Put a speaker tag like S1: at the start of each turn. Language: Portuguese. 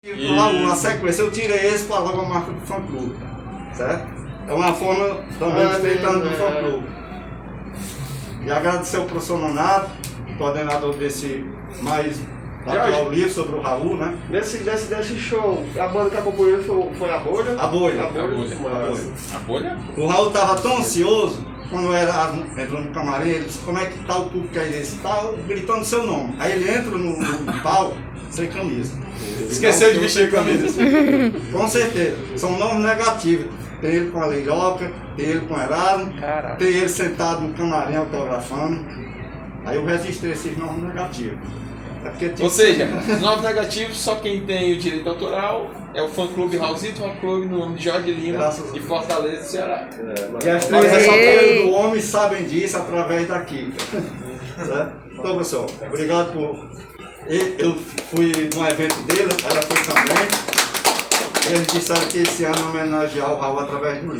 S1: Na sequência eu tirei esse para logo a marca do fã clube, certo? É uma forma também de 30 anos do fã clube. E agradecer ao professor Nonato, coordenador desse mais atual livro sobre o Raul, né?
S2: Desse show, a banda que acompanhou foi a Bolha?
S1: A Bolha.
S3: A Bolha?
S1: O Raul estava tão ansioso, quando entrou no camarim, ele disse, como é que tá o público aí desse tal, gritando seu nome. Aí ele entra no palco sem camisa.
S3: Esqueceu de vestir a camisa.
S1: Com certeza. São nomes negativos. Tem ele com a Leiroca, tem ele com o Erasmo, tem ele sentado no camarim autografando. Aí eu registrei esses nomes negativos. É porque,
S3: Ou seja, os nomes negativos, só quem tem o direito autoral é o fã clube Raulzito, fã clube no nome de Jorge Lima, de Fortaleza, Ceará.
S1: E as três ressaltadores do homem sabem disso através daqui. Certo? Então, pessoal, obrigado por. Eu fui num evento dele, ela foi também. Eles disseram que esse ano homenagear o Raul através do livro.